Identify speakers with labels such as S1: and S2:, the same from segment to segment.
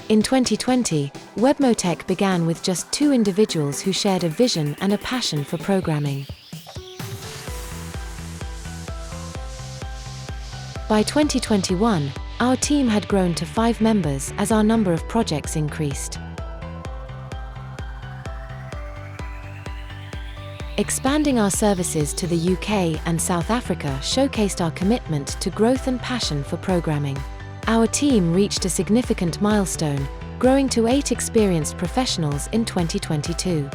S1: In 2020, Webmotech began with just 2 individuals who shared a vision and a passion for programming. By 2021, our team had grown to 5 members as our number of projects increased. Expanding our services to the UK and South Africa showcased our commitment to growth and passion for programming. Our team reached a significant milestone, growing to 8 experienced professionals in 2022.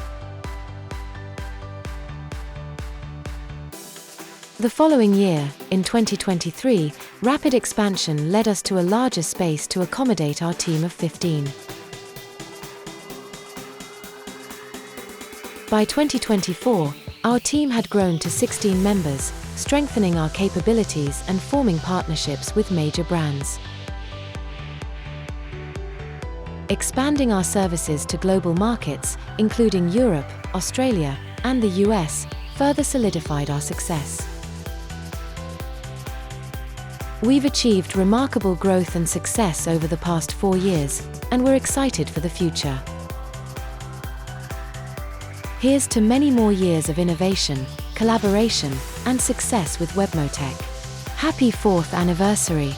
S1: The following year, in 2023, rapid expansion led us to a larger space to accommodate our team of 15. By 2024, our team had grown to 16 members, strengthening our capabilities and forming partnerships with major brands. Expanding our services to global markets, including Europe, Australia, and the US, further solidified our success. We've achieved remarkable growth and success over the past 4 years, and we're excited for the future. Here's to many more years of innovation, collaboration, and success with Webmotech. Happy 4th anniversary!